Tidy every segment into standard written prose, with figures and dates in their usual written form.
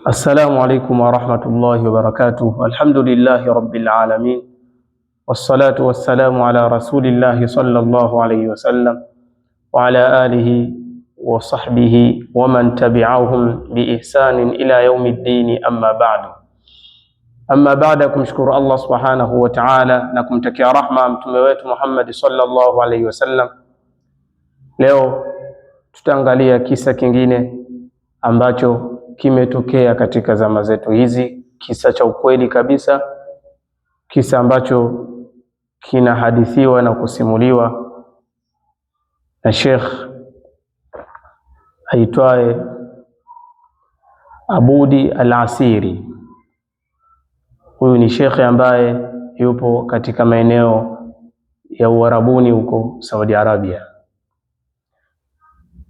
السلام عليكم ورحمة الله وبركاته. الحمد لله رب العالمين، والصلاة والسلام على رسول الله صلى الله عليه وسلم وعلى آله وصحبه ومن تبعهم بإحسان إلى يوم الدين. أما بعد kumshukuru Allah subhanahu wa ta'ala na kumtakia rahma mtume wetu Muhammad sallallahu alaihi wasallam. Leo tutaangalia kisa kingine ambacho kimetokea katika zama zetu hizi, kisa cha ukweli kabisa, kisa ambacho kinahadithiwa na kusimuliwa na Sheikh aitwaye Abudi Al-Asiri. Huyu ni shekhe ambaye yupo katika maeneo ya Uarabuni huko Saudi Arabia,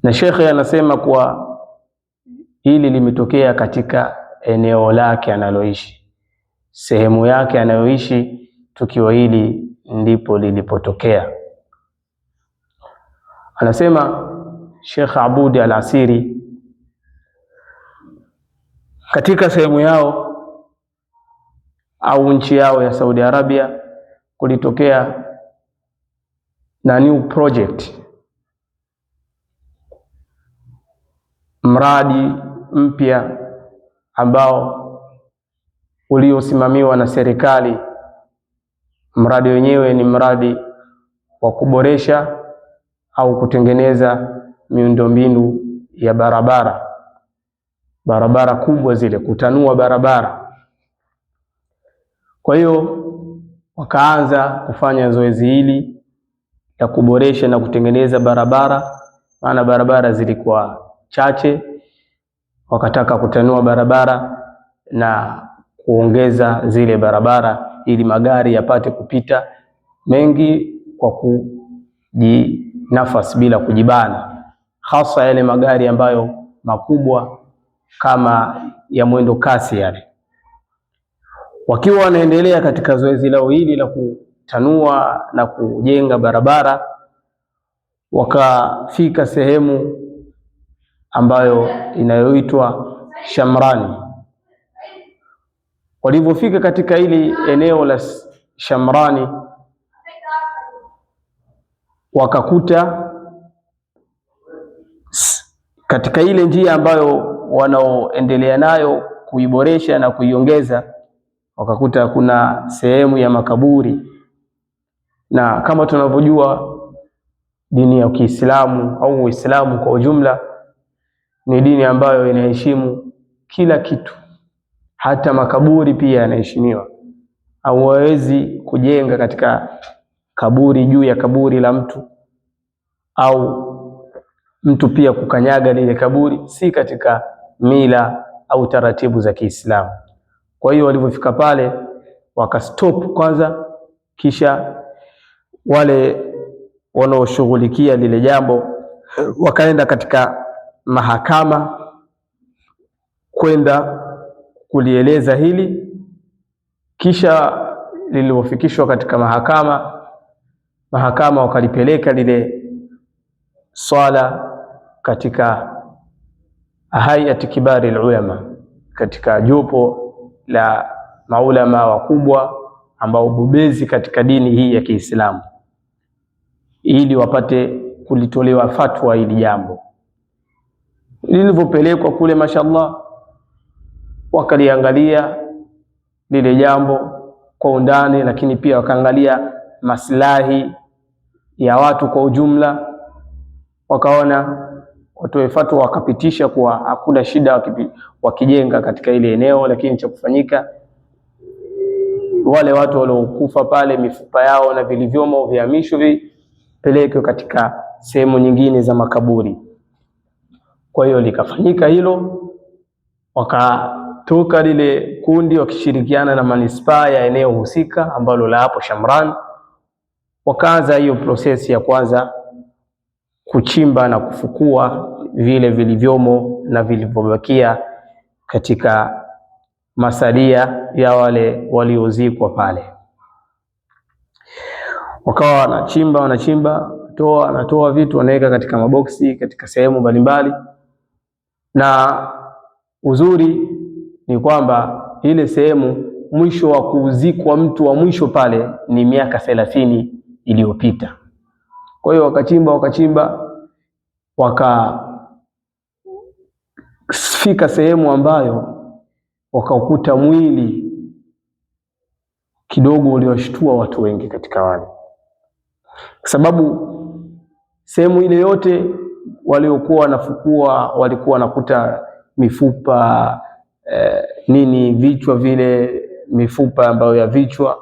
na shekhe anasema kuwa hili limetokea katika eneo lake analoishi, sehemu yake anayoishi, tukio hili ndipo lilipotokea. Anasema Sheikh Abudi Al-Asiri, katika sehemu yao au nchi yao ya Saudi Arabia kulitokea na new project, mradi mpya ambao uliosimamiwa na serikali. Mradi wenyewe ni mradi wa kuboresha au kutengeneza miundombinu ya barabara kubwa zile, kutanua barabara. Kwa hiyo wakaanza kufanya zoezi hili la kuboresha na kutengeneza barabara, maana barabara zilikuwa chache. Wakataka kutanua barabara na kuongeza zile barabara ili magari yapate kupita mengi kwa kujinafasi bila kujibana, hasa yale magari ambayo makubwa kama ya mwendo kasi yale. Wakiwa wanaendelea katika zoezi lao hili la kutanua na kujenga barabara, wakafika sehemu ambayo inayoitwa Shamrani. Walipofika katika hili eneo la Shamrani, wakakuta katika ile njia ambayo wanaoendelea nayo kuiboresha na kuiongeza, wakakuta kuna sehemu ya makaburi. Na kama tunavyojua, dini ya Kiislamu au Uislamu kwa ujumla ni dini ambayo inaheshimu kila kitu, hata makaburi pia yanaheshimiwa. Hauwezi kujenga katika kaburi, juu ya kaburi la mtu, au mtu pia kukanyaga lile kaburi, si katika mila au taratibu za Kiislamu. Kwa hiyo walipofika pale wakastop kwanza, kisha wale wanaoshughulikia lile jambo wakaenda katika mahakama kwenda kulieleza hili. Kisha lilipofikishwa katika mahakama wakalipeleka lile swala katika hayati kibari ulama, katika jopo la maulama wakubwa ambao bobezi katika dini hii ya Kiislamu, ili wapate kulitolewa fatwa hili jambo. Lilivyopelekwa kule, mashallah, wakaliangalia lile jambo kwa undani, lakini pia wakaangalia maslahi ya watu kwa ujumla. Wakaona watoe fatwa, wakapitisha kuwa hakuna shida wakijenga katika ile eneo, lakini cha kufanyika wale watu waliokufa pale, mifupa yao na vilivyomo vihamishwe, vipelekwe katika sehemu nyingine za makaburi. Kwa hiyo likafanyika hilo, wakatoka lile kundi wakishirikiana na manispaa ya eneo husika ambalo la hapo Shamran, wakaanza hiyo prosesi ya kwanza kuchimba na kufukua vile vilivyomo na vilivyobakia katika masalia ya wale waliozikwa pale. Wakawa wanachimba, wanatoa vitu, wanaweka katika maboksi katika sehemu mbalimbali. Na uzuri ni kwamba ile sehemu mwisho wa kuzikwa mtu wa mwisho pale ni miaka 30 iliyopita. Kwa hiyo wakachimba wakafika sehemu ambayo wakaukuta mwili kidogo uliwashtua watu wengi katika wale, kwa sababu sehemu ile yote waliokuwa wanafukua walikuwa wanakuta mifupa vichwa vile, mifupa ambayo ya vichwa.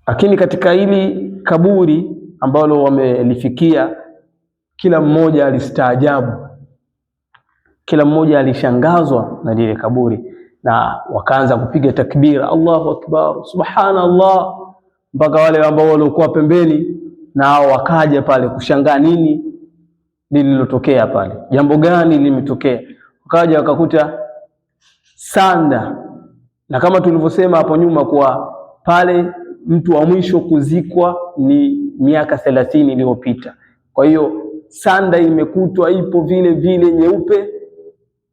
Lakini katika hili kaburi ambalo wamelifikia, kila mmoja alistaajabu, kila mmoja alishangazwa na lile kaburi, na wakaanza kupiga takbira, Allahu akbar, subhanallah, mpaka wale ambao walikuwa pembeni nao wakaja pale kushangaa nini lililotokea pale, jambo gani limetokea. Wakaja wakakuta sanda, na kama tulivyosema hapo nyuma kwa pale mtu wa mwisho kuzikwa ni miaka 30 iliyopita. Kwa hiyo sanda imekutwa ipo vile vile nyeupe.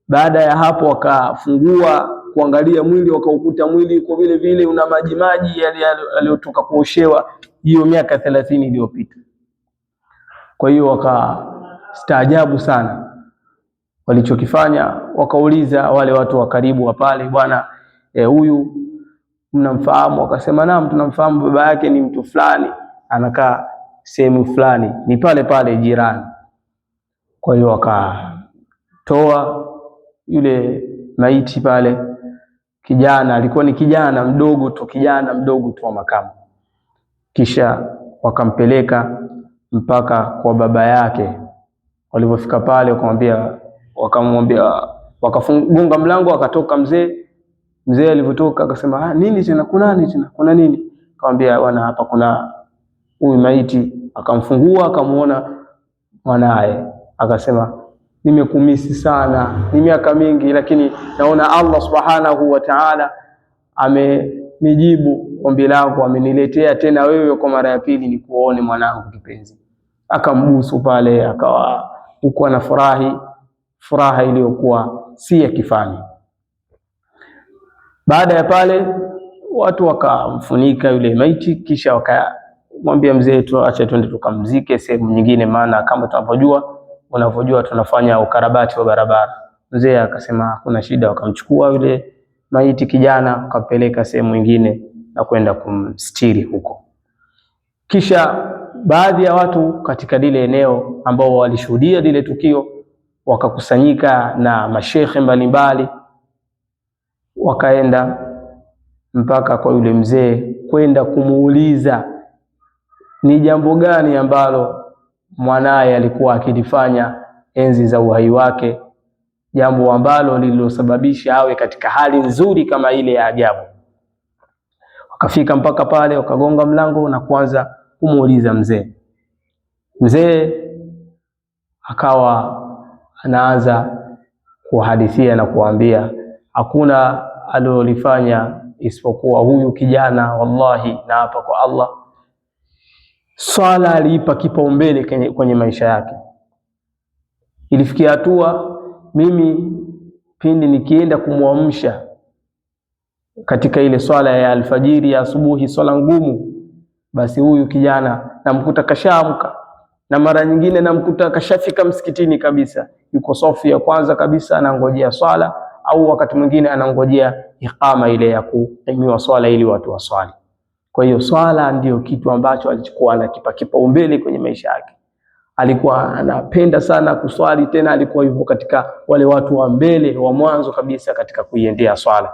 Baada ya hapo wakafungua kuangalia mwili, wakaukuta mwili uko vile vile una maji yaliyotoka kuoshewa hiyo miaka 30 iliyopita. Kwa hiyo wakastaajabu sana walichokifanya. Wakauliza wale watu wa karibu wa pale, bwana huyu mnamfahamu? Wakasema naam, tunamfahamu, baba yake ni mtu fulani, anakaa sehemu fulani, ni pale pale jirani. Kwa hiyo wakatoa yule maiti pale. Kijana alikuwa ni kijana mdogo tu wa makamu. Kisha wakampeleka mpaka kwa baba yake. Walipofika pale wakamwambia, wakafunga mlango, akatoka mzee. Mzee alivyotoka akasema, nini tena, kuna nini? Akamwambia, bwana, hapa kuna huyu maiti. Akamfungua, akamuona mwanae, akasema, nimekumisi sana, ni miaka mingi, lakini naona Allah subhanahu wa ta'ala amenijibu ombi lako, ameniletea tena wewe kwa mara ya pili nikuone mwanangu kipenzi. Akambusu pale, akawa huko na furaha iliyokuwa si ya kifani. Baada ya pale watu wakamfunika yule maiti, kisha wakamwambia mzee, acha twende tukamzike sehemu nyingine, maana kama unavyojua tunafanya ukarabati wa barabara. Mzee akasema hakuna shida. Wakamchukua yule maiti kijana, wakapeleka sehemu nyingine na kwenda kumstiri huko. Kisha baadhi ya watu katika lile eneo ambao walishuhudia lile tukio wakakusanyika na mashekhe mbalimbali, wakaenda mpaka kwa yule mzee kwenda kumuuliza ni jambo gani ambalo mwanaye alikuwa akilifanya enzi za uhai wake, jambo ambalo lililosababisha awe katika hali nzuri kama ile ya ajabu. Wakafika mpaka pale, wakagonga mlango na kuanza kumuuliza mzee. Mzee akawa anaanza kuhadithia na kuambia hakuna alilolifanya isipokuwa huyu kijana, wallahi na hapa kwa Allah, swala aliipa kipaumbele kwenye maisha yake. Ilifikia hatua mimi pindi nikienda kumwamsha katika ile swala ya alfajiri ya asubuhi, swala ngumu, basi huyu kijana namkuta kashaamka, na mara nyingine namkuta kashafika msikitini kabisa, yuko safu ya kwanza kabisa anangojea swala, au wakati mwingine anangojea iqama ile ya kuimiwa swala ili watu waswali. Kwa hiyo swala ndiyo kitu ambacho alichukua anakipa kipaumbele kwenye maisha yake. Alikuwa anapenda sana kuswali, tena alikuwa yupo katika wale watu wa mbele wa mwanzo kabisa katika kuiendea swala.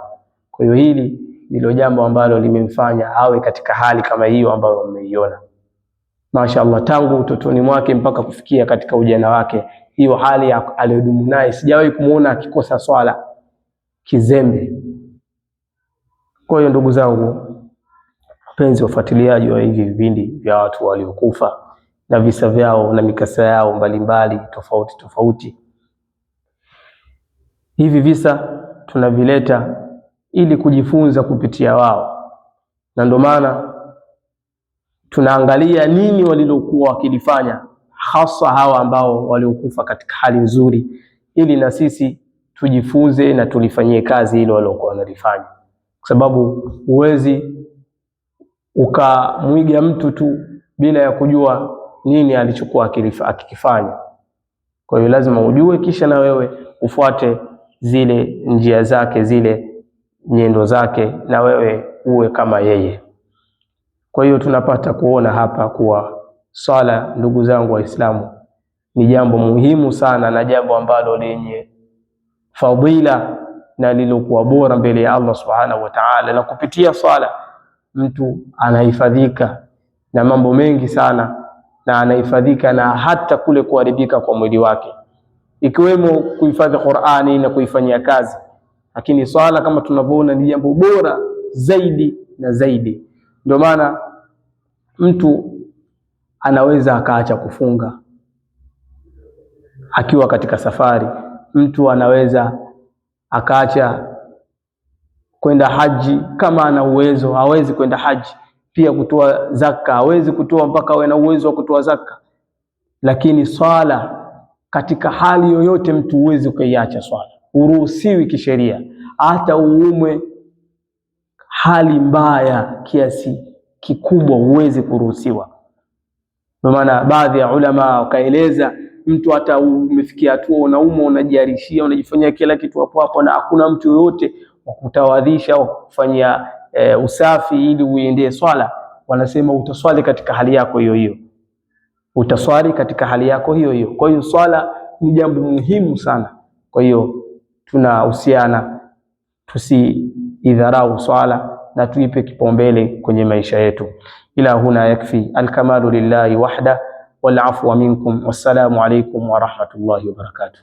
Kwa hiyo hili ndilo jambo ambalo limemfanya awe katika hali kama hiyo ambayo mmeiona. Mashaallah, tangu utotoni mwake mpaka kufikia katika ujana wake, hiyo hali aliyodumu naye sijawahi kumuona akikosa swala kizembe. Kwa hiyo ndugu zangu wapenzi wafuatiliaji wa hivi vipindi vya watu waliokufa na visa vyao na mikasa yao mbalimbali tofauti, hivi visa tunavileta ili kujifunza kupitia wao, na ndio maana tunaangalia nini walilokuwa wakilifanya, hasa hawa ambao waliokufa katika hali nzuri, ili na sisi tujifunze na tulifanyie kazi hilo waliokuwa wanalifanya, kwa sababu huwezi ukamwiga mtu tu bila ya kujua nini alichokuwa akikifanya. Kwa hiyo lazima ujue, kisha na wewe ufuate zile njia zake, zile nyendo zake, na wewe uwe kama yeye. Kwa hiyo tunapata kuona hapa kuwa swala, ndugu zangu Waislamu, ni jambo muhimu sana na jambo ambalo lenye fadhila na lilokuwa bora mbele ya Allah subhanahu wa ta'ala, na kupitia swala mtu anahifadhika na mambo mengi sana, na anahifadhika na hata kule kuharibika kwa mwili wake, ikiwemo kuhifadhi Qur'ani na kuifanyia kazi. Lakini swala kama tunavyoona ni jambo bora zaidi na zaidi. Ndio maana mtu anaweza akaacha kufunga akiwa katika safari, mtu anaweza akaacha kwenda haji kama ana uwezo, hawezi kwenda haji. Pia kutoa zaka hawezi kutoa mpaka awe na uwezo wa kutoa zaka. Lakini swala katika hali yoyote mtu huwezi ukaiacha swala, uruhusiwi kisheria, hata uumwe hali mbaya kiasi kikubwa huwezi kuruhusiwa. Kwa maana baadhi ya ulama wakaeleza mtu hata umefikia hatua unaumwa, unajiarishia, unajifanyia kila kitu hapo hapo, na hakuna mtu yoyote wa kutawadhisha au kufanyia usafi ili uendee swala, wanasema utaswali katika hali yako hiyo hiyo, utaswali katika hali yako hiyo hiyo. Kwa hiyo swala ni jambo muhimu sana. Kwa hiyo tunahusiana tusiidharau swala na tuipe kipaumbele kwenye maisha yetu. Ila huna yakfi. Alkamalu lillahi wahda wal afwa minkum. Wassalamu alaykum wa rahmatullahi wa barakatuh.